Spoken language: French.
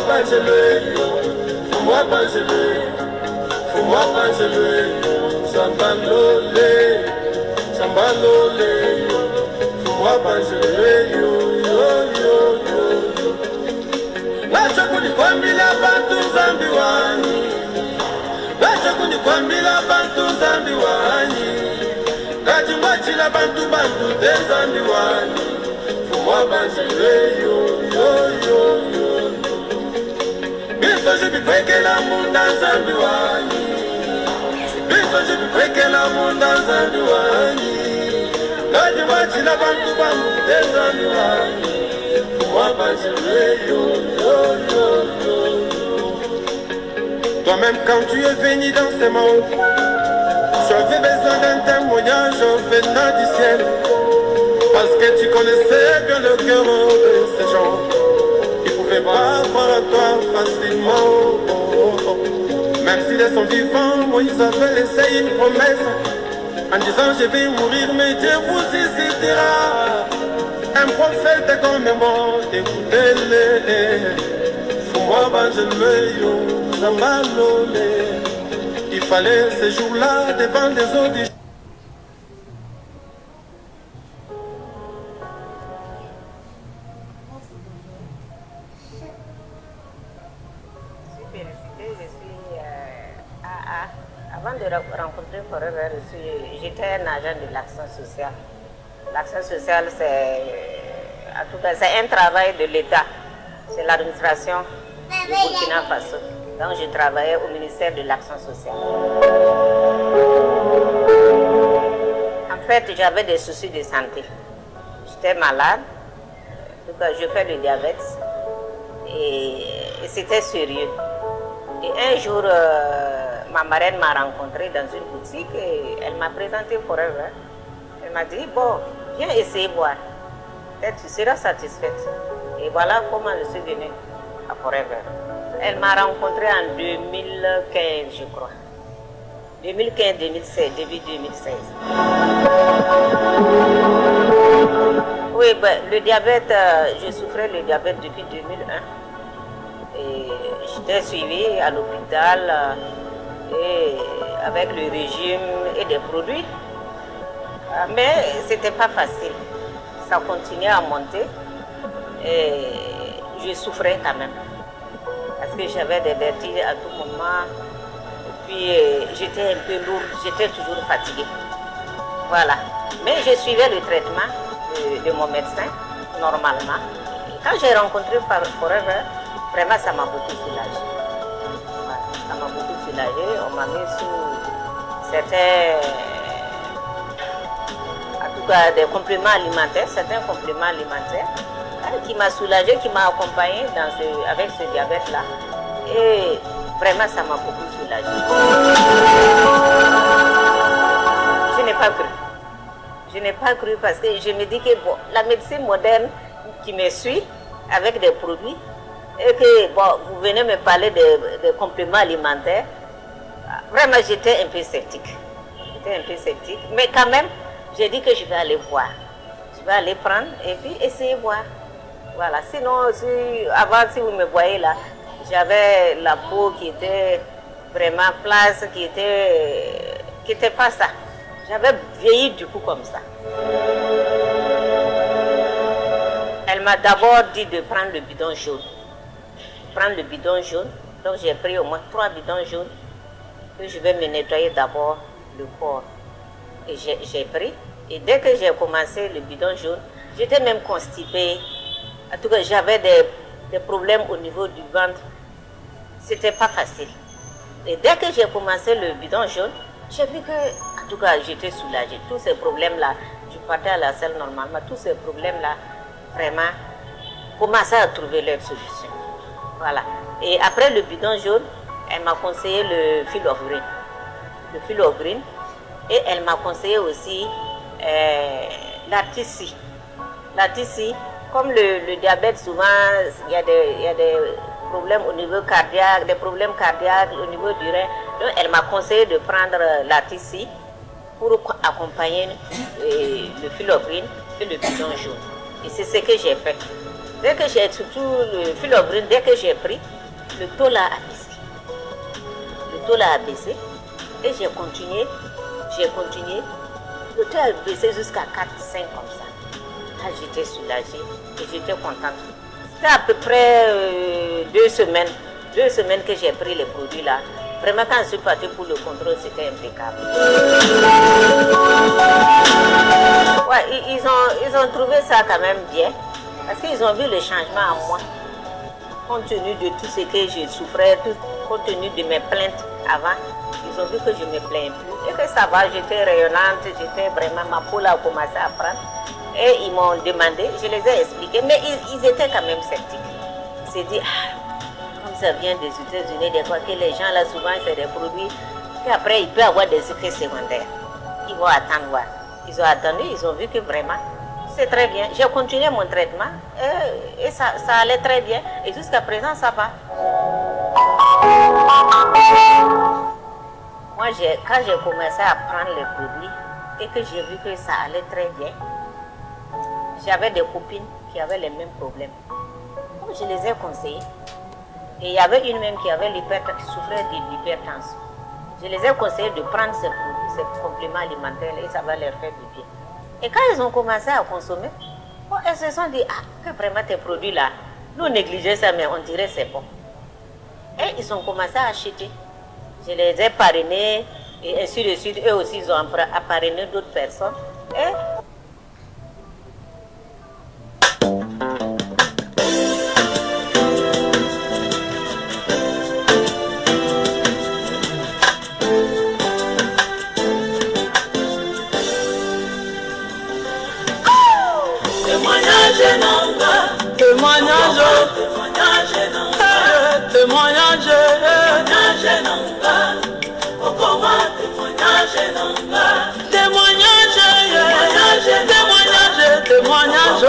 bangelé, fous-moi bangelé, fous-moi bangelé, sambalolé, sambalolé, fous-moi bangelé, yo yo yo yo. Nacho kunikwambila bantu zambi wanyi, nacho kunikwambila bantu zambi wanyi, kati mwachila bantu de zambi wanyi, fous-moi bangelé, yo yo yo yo. Biso jibipekela munda zambi wanyi, biso jibipekela munda zambi wanyi, kati mwachila bantu de zambi wanyi, fous-moi bangelé, yo yo yo yo. Toi-même quand tu es venu dans ces mondes, j'avais besoin d'un témoignage venant du ciel, parce que tu connaissais bien le cœur de ces gens qui pouvaient pas croire à toi facilement. Même s'ils sont vivants, Moïse avait laissé une promesse en disant je vais mourir mais Dieu vous suscitera un prophète comme moi, écoutez-le. Fous-moi bangelé, yo, sambalolé. Il fallait ce jour-là devant les eaux du... Avant de rencontrer Forever, j'étais un agent de l'action sociale. L'action sociale, c'est un travail de l'État. C'est l'administration du Burkina Faso. Donc, je travaillais au ministère de l'Action sociale. En fait, j'avais des soucis de santé. J'étais malade. En tout cas, je fais le diabète. Et c'était sérieux. Et un jour, ma marraine m'a rencontré dans une boutique et elle m'a présenté Forever. Elle m'a dit, bon, viens essayer voir. Peut-être tu seras satisfaite. Et voilà comment je suis venue à Forever. Elle m'a rencontré en 2015, je crois. 2015-2016, début 2016. Oui, ben, le diabète, je souffrais le diabète depuis 2001. Et j'étais suivie à l'hôpital et avec le régime et des produits. Mais ce n'était pas facile. Ça continuait à monter et je souffrais quand même. Parce que j'avais des vertiges à tout moment. Et puis j'étais un peu lourde, j'étais toujours fatiguée. Voilà. Mais je suivais le traitement de mon médecin, normalement. Et quand j'ai rencontré Forever, vraiment ça m'a beaucoup soulagée. Voilà. Ça m'a beaucoup soulagée. On m'a mis sous certains, en tout cas des compléments alimentaires, certains compléments alimentaires qui m'a soulagée, qui m'a accompagnée avec ce diabète-là. Et vraiment, ça m'a beaucoup soulagée. Je n'ai pas cru. Je n'ai pas cru parce que je me dis que bon, la médecine moderne qui me suit avec des produits et que bon, vous venez me parler de compléments alimentaires, vraiment j'étais un peu sceptique. J'étais un peu sceptique. Mais quand même, j'ai dit que je vais aller voir. Je vais aller prendre et puis essayer de voir. Voilà. Sinon, avant, si vous me voyez là, j'avais la peau qui était vraiment flasque, qui était pas ça. J'avais vieilli du coup comme ça. Elle m'a d'abord dit de prendre le bidon jaune. Prendre le bidon jaune. Donc j'ai pris au moins 3 bidons jaunes que je vais me nettoyer d'abord le corps. Et j'ai pris. Et dès que j'ai commencé le bidon jaune, j'étais même constipée. En tout cas, j'avais des problèmes au niveau du ventre. C'était pas facile. Et dès que j'ai commencé le bidon jaune, j'ai vu que, en tout cas, j'étais soulagée. Tous ces problèmes-là, je partais à la salle normalement, tous ces problèmes-là, vraiment, commençaient à trouver leur solution. Voilà. Et après le bidon jaune, elle m'a conseillé le fil of green. Le fil of green. Et elle m'a conseillé aussi la tissie. La tissie, comme le diabète, souvent, il y a des problèmes au niveau cardiaque, des problèmes cardiaques au niveau du rein. Donc, elle m'a conseillé de prendre la tissie pour accompagner le fil of green et le bidon jaune. Et c'est ce que j'ai fait. Dès que j'ai, surtout le fil of green, dès que j'ai pris, le taux l'a abaissé. Le taux l'a abaissé et j'ai continué. Le taux a baissé jusqu'à 4, 5 comme ça. Là, j'étais soulagée et j'étais contente. C'était à peu près 2 semaines. 2 semaines que j'ai pris les produits là. Vraiment, quand je suis partie pour le contrôle, c'était impeccable. Ouais, ils ont trouvé ça quand même bien. Parce qu'ils ont vu le changement en moi. Compte tenu de tout ce que je souffrais, compte tenu de mes plaintes avant, ils ont vu que je ne me plains plus. Et que ça va, j'étais rayonnante, j'étais vraiment, ma peau a commencé à prendre. Et ils m'ont demandé, je les ai expliqués, mais ils étaient quand même sceptiques. Ils se disent, comme ça vient des États-Unis, des fois que les gens là, souvent, c'est des produits, et après, il peut y avoir des effets secondaires. Ils vont attendre voir. Ils ont attendu, ils ont vu que vraiment, c'est très bien. J'ai continué mon traitement et ça allait très bien. Et jusqu'à présent, ça va. Moi, quand j'ai commencé à prendre les produits et que j'ai vu que ça allait très bien, j'avais des copines qui avaient les mêmes problèmes. Donc, je les ai conseillées. Et il y avait une même qui souffrait de l'hypertension. Je les ai conseillées de prendre ces produits, ces compléments alimentaires et ça va leur faire du bien. Et quand ils ont commencé à consommer, elles se sont dit, que vraiment tes produits là, nous négligeons ça, mais on dirait c'est bon. Et ils ont commencé à acheter. Je les ai parrainés et ainsi de suite. Eux aussi, ils ont parrainé d'autres personnes. Et témoignage,